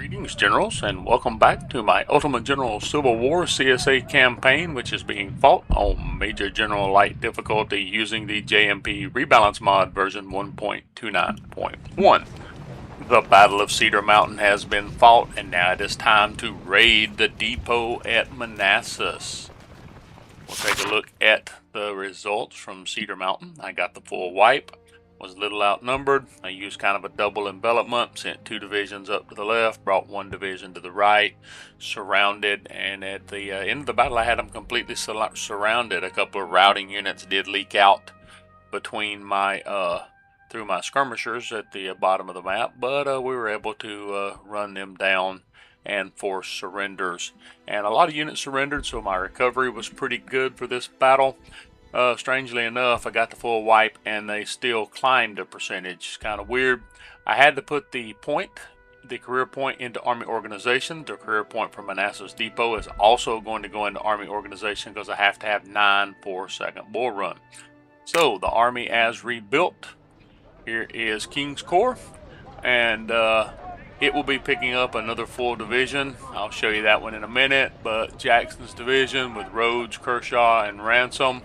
Greetings, Generals, and welcome back to my Ultimate General Civil War CSA campaign, which is being fought on Major General Light difficulty using the JMP Rebalance mod version 1.29.1. The Battle of Cedar Mountain has been fought, and now it is time to raid the depot at Manassas. We'll take a look at the results from Cedar Mountain. I got the full wipe. Was a little outnumbered. I used kind of a double envelopment, sent 2 divisions up to the left, brought 1 division to the right, surrounded, and at the end of the battle I had them completely surrounded. A couple of routing units did leak out between my through my skirmishers at the bottom of the map, but we were able to run them down and force surrenders, and a lot of units surrendered, so my recovery was pretty good for this battle. Strangely enough, I got the full wipe and they still climbed a percentage. It's kind of weird. I had to put the career point into Army Organization. The career point for Manassas Depot is also going to go into Army Organization because I have to have 9 for second bull run. So the Army as rebuilt. Here is King's Corps, and it will be picking up another full division. I'll show you that one in a minute, but Jackson's division with Rhodes, Kershaw, and Ransom.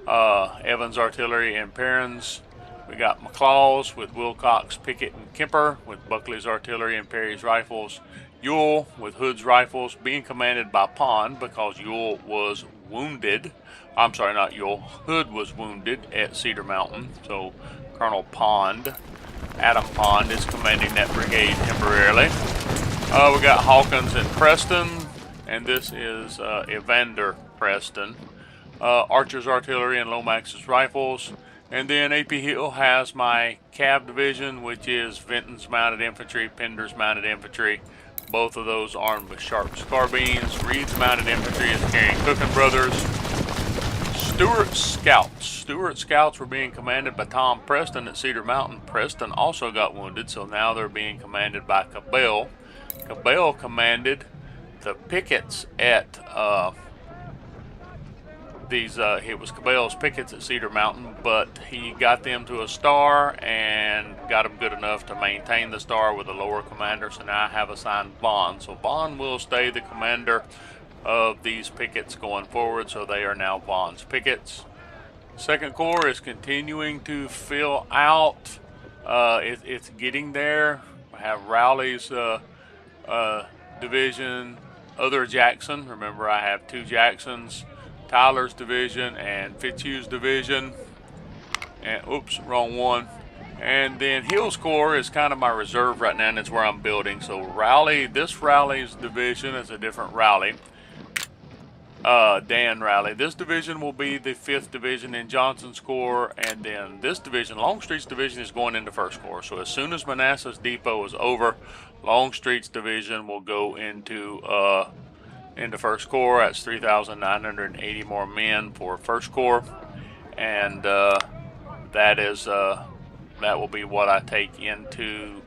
Evans Artillery and Perrins. We got McLaws with Wilcox, Pickett, and Kemper with Buckley's Artillery and Perry's Rifles. Ewell with Hood's Rifles, being commanded by Pond because Ewell was wounded. I'm sorry, not Ewell. Hood was wounded at Cedar Mountain, so Colonel Pond, Adam Pond, is commanding that brigade temporarily. We got Hawkins and Preston, and this is Evander Preston. Archer's Artillery and Lomax's Rifles. And then AP Hill has my Cav Division, which is Vinton's Mounted Infantry, Pender's Mounted Infantry, both of those armed with Sharp's carbines. Reed's Mounted Infantry is carrying Cook and Brothers. Stewart Scouts were being commanded by Tom Preston at Cedar Mountain. Preston also got wounded, so now they're being commanded by Cabell. Cabell commanded the pickets at it was Cabell's pickets at Cedar Mountain, but he got them to a star and got them good enough to maintain the star with a lower commander, so now I have assigned Vaughn. So Vaughn will stay the commander of these pickets going forward, so they are now Vaughn's pickets. Second Corps is continuing to fill out. It's getting there. I have Rowley's division, other Jackson. Remember, I have 2 Jacksons. Tyler's division and Fitzhugh's division, and oops, wrong one. And then Hill's Corps is kind of my reserve right now, and it's where I'm building. So Rowley's division is a different Rowley. Dan Rowley. This division will be the 5th division in Johnson's Corps, and then this division, Longstreet's division, is going into 1st Corps. So as soon as Manassas Depot is over, Longstreet's division will go into 1st Corps. That's 3,980 more men for 1st Corps, and that will be what I take into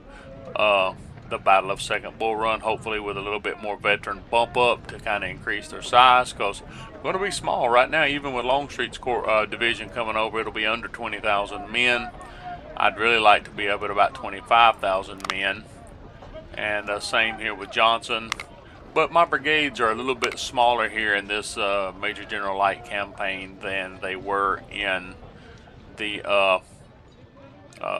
the Battle of Second Bull Run, hopefully with a little bit more veteran bump up to kind of increase their size, because we're going to be small right now. Even with Longstreet's Corps division coming over, it'll be under 20,000 men. I'd really like to be up at about 25,000 men, and same here with Johnson. But my brigades are a little bit smaller here in this Major General Light campaign than they were in the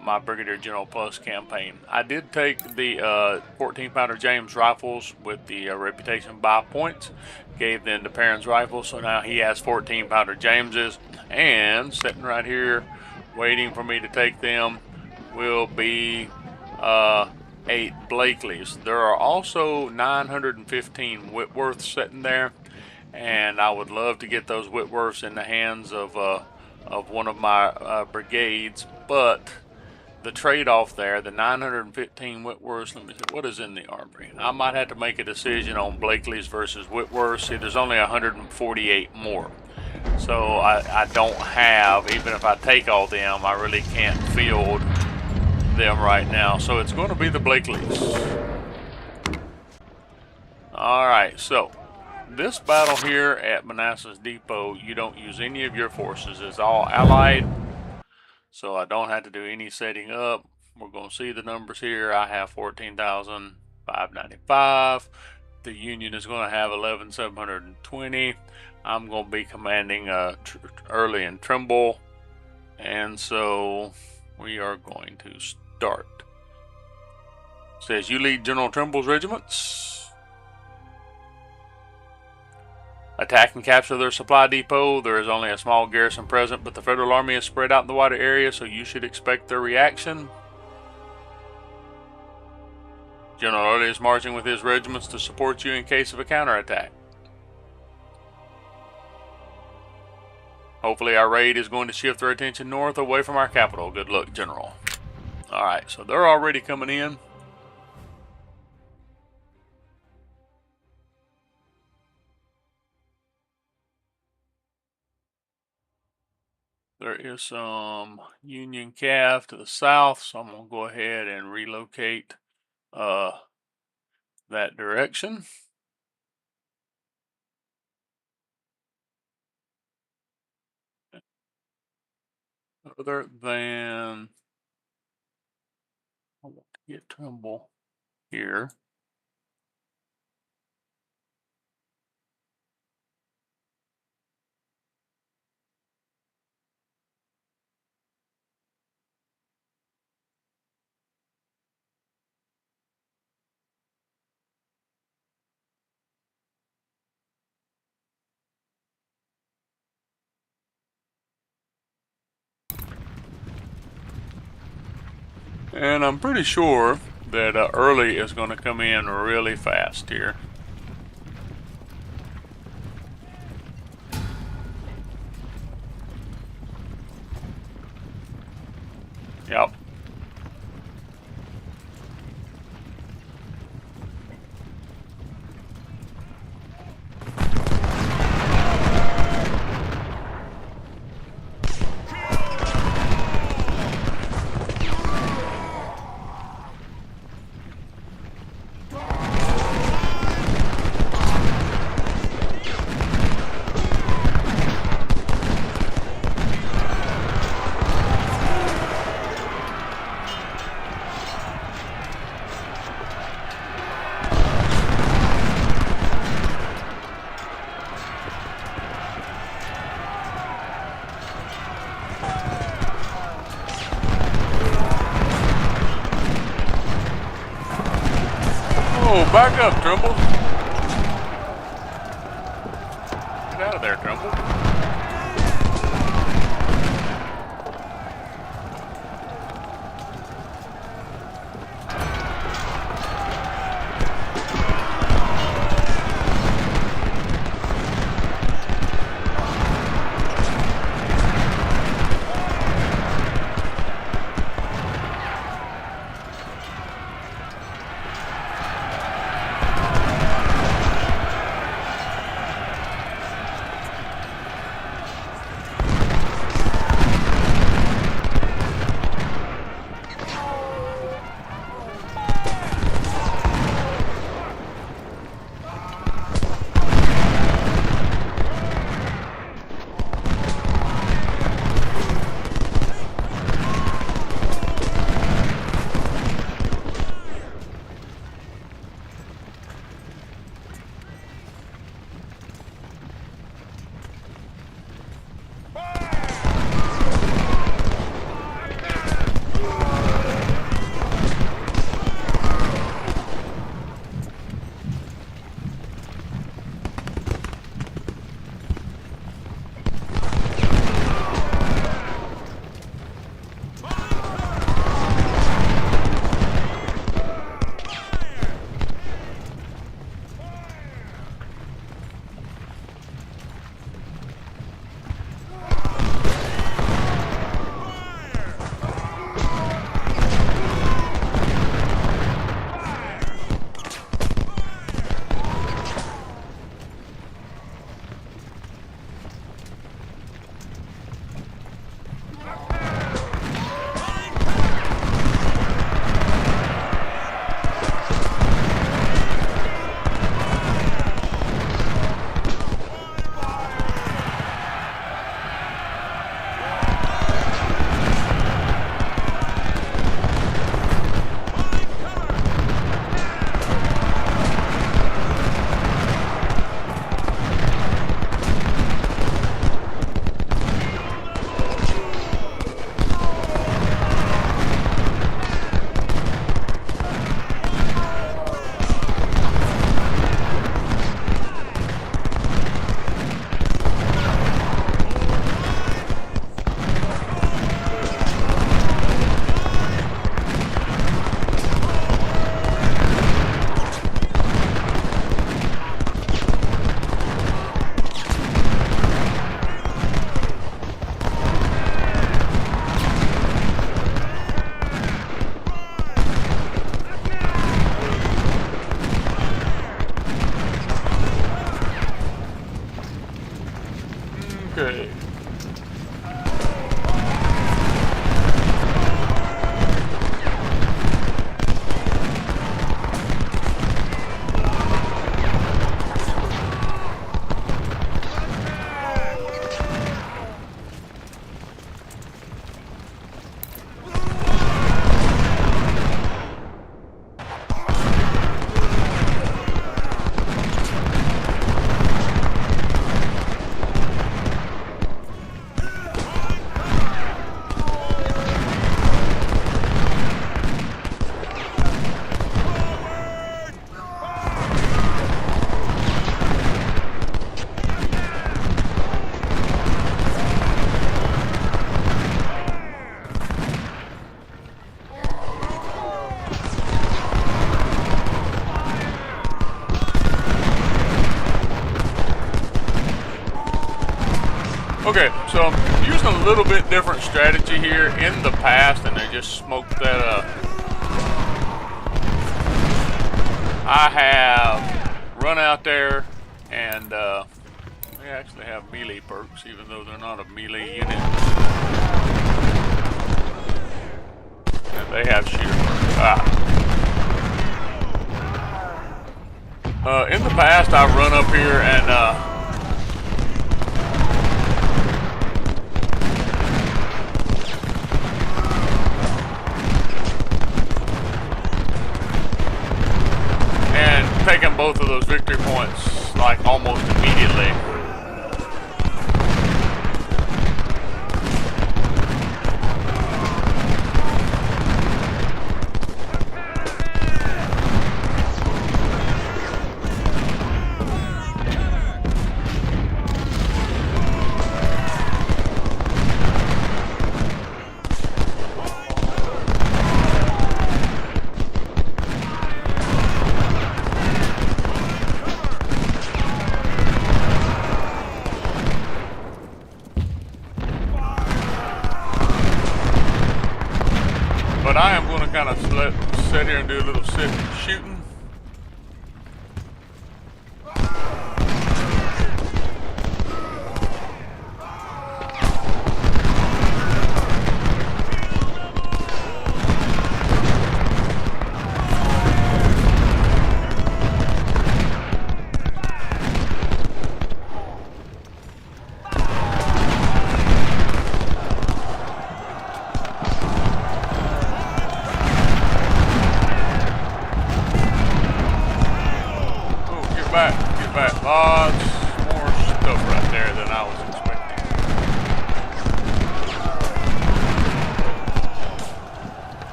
my Brigadier General Plus campaign. I did take the 14 pounder James rifles with the reputation buy points, gave them to Perrin's rifles, so now he has 14 pounder Jameses, and sitting right here waiting for me to take them will be 8 Blakeleys. There are also 915 Whitworths sitting there, and I would love to get those Whitworths in the hands of one of my brigades, but the trade-off there, the 915 Whitworths, let me see, what is in the armory? I might have to make a decision on Blakeleys versus Whitworths. See, there's only 148 more. So I don't have, even if I take all them, I really can't field them right now. So it's going to be the Blakeleys. Alright, so this battle here at Manassas Depot, you don't use any of your forces. It's all allied. So I don't have to do any setting up. We're going to see the numbers here. I have 14,000. 595. The Union is going to have 11,720. I'm going to be commanding Early and Trimble, and so we are going to start. It says you lead General Trimble's regiments. Attack and capture their supply depot. There is only a small garrison present, but the Federal Army is spread out in the wider area, so you should expect their reaction. General Early is marching with his regiments to support you in case of a counterattack. Hopefully our raid is going to shift their attention north away from our capital. Good luck, General. Alright, so they're already coming in. There is some Union Cav to the south, so I'm going to go ahead and relocate that direction. Other than I want to get Trimble here. And I'm pretty sure that Early is going to come in really fast here. Yep. Oh, back up, Trimble. Get out of there, Trimble. Okay, so I'm using a little bit different strategy here in the past, and I just smoked that up. I have run out there, and they actually have melee perks, even though they're not a melee unit. And they have shooter perks. In the past, I've run up here and taken both of those victory points like almost immediately. But I am going to kind of sit here and do a little shooting.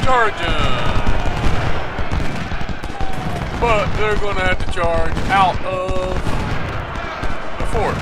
Charging! But they're going to have to charge out of the fort.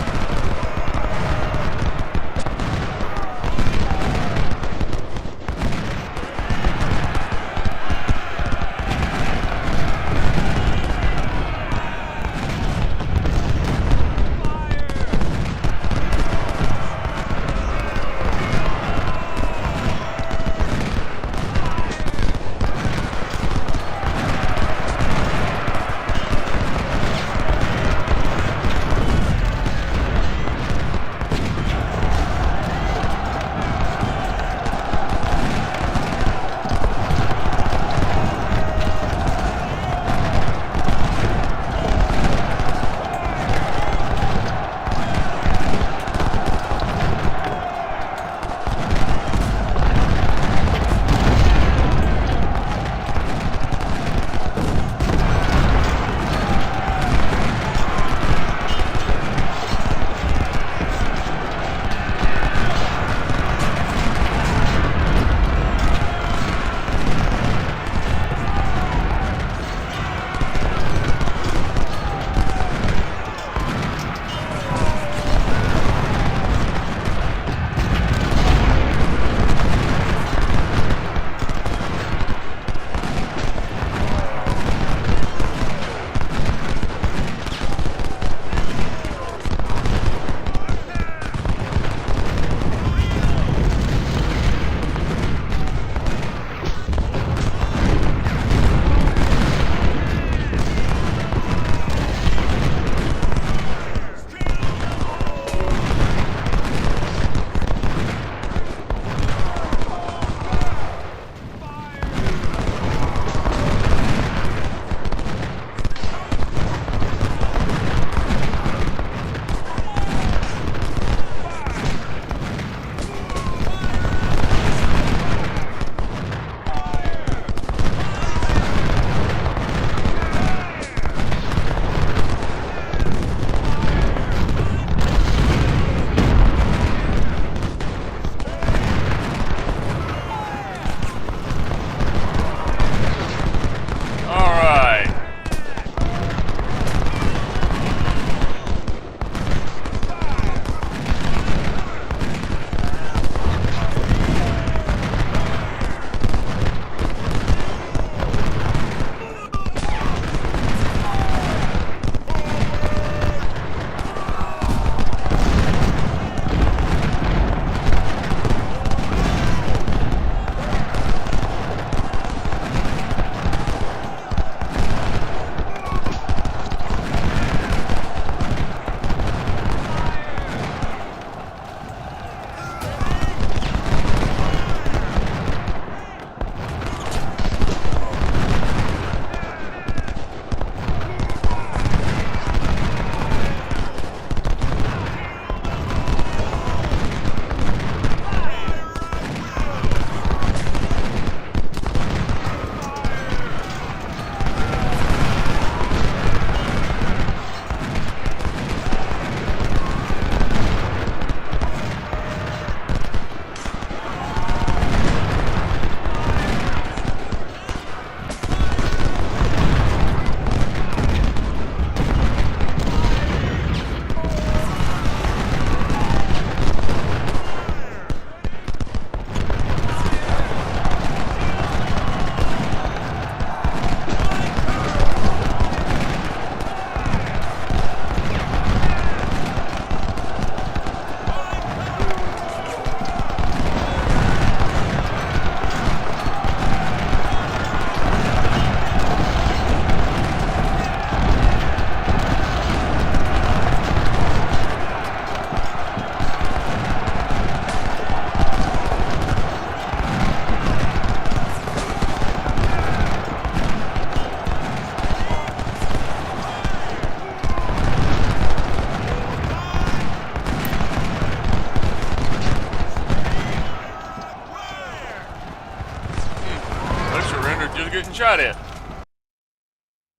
Getting shot at.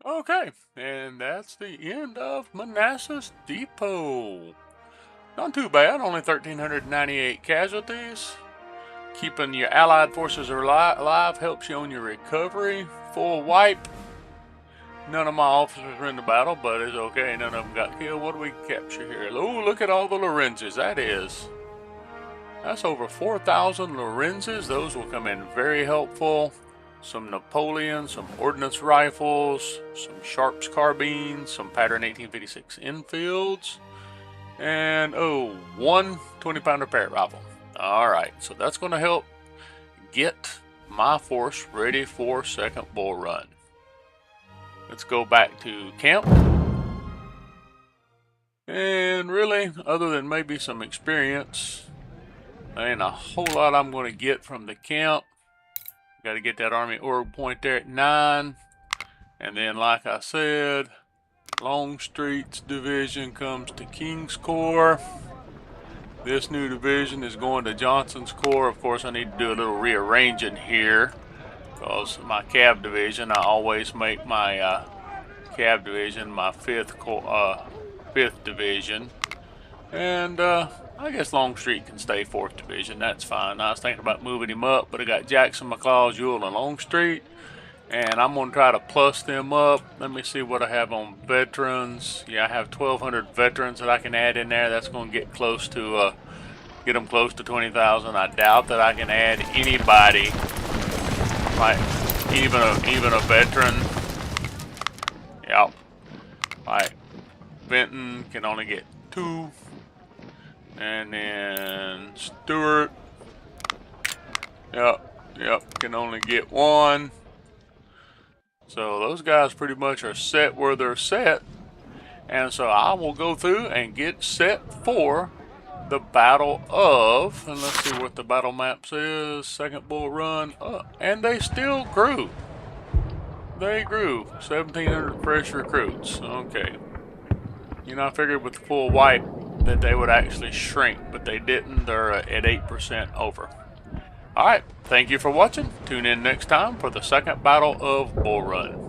Okay, and that's the end of Manassas Depot. Not too bad, only 1,398 casualties. Keeping your allied forces alive helps you on your recovery. Full wipe. None of my officers were in the battle, but it's okay. None of them got killed. What do we capture here? Oh, look at all the Lorenzes. That's over 4,000 Lorenzes. Those will come in very helpful. Some Napoleons, some ordnance rifles, some Sharps carbines, some pattern 1856 Enfields, and one 20-pounder Parrott rifle. Alright, so that's going to help get my force ready for second bull run. Let's go back to camp. And really, other than maybe some experience, there ain't a whole lot I'm going to get from the camp. Got to get that Army org point there at 9. And then, like I said, Longstreet's division comes to King's Corps. This new division is going to Johnson's Corps. Of course, I need to do a little rearranging here, because my Cav division, I always make my Cav division my 5th division. And I guess Longstreet can stay 4th division. That's fine. I was thinking about moving him up, but I got Jackson, McLaws, Ewell, and Longstreet. And I'm going to try to plus them up. Let me see what I have on veterans. Yeah, I have 1,200 veterans that I can add in there. That's going to get close to, get them close to 20,000. I doubt that I can add anybody, like even a veteran. Yep. Like Benton can only get 2. And then Stewart. Yep, can only get 1. So those guys pretty much are set where they're set. And so I will go through and get set for the Battle of, and let's see what the battle map says, second bull run. And they still grew. They grew. 1,700 fresh recruits. Okay. You know, I figured with the full wipe that they would actually shrink, but they didn't. They're at 8% over. Alright, thank you for watching. Tune in next time for the second Battle of Bull Run.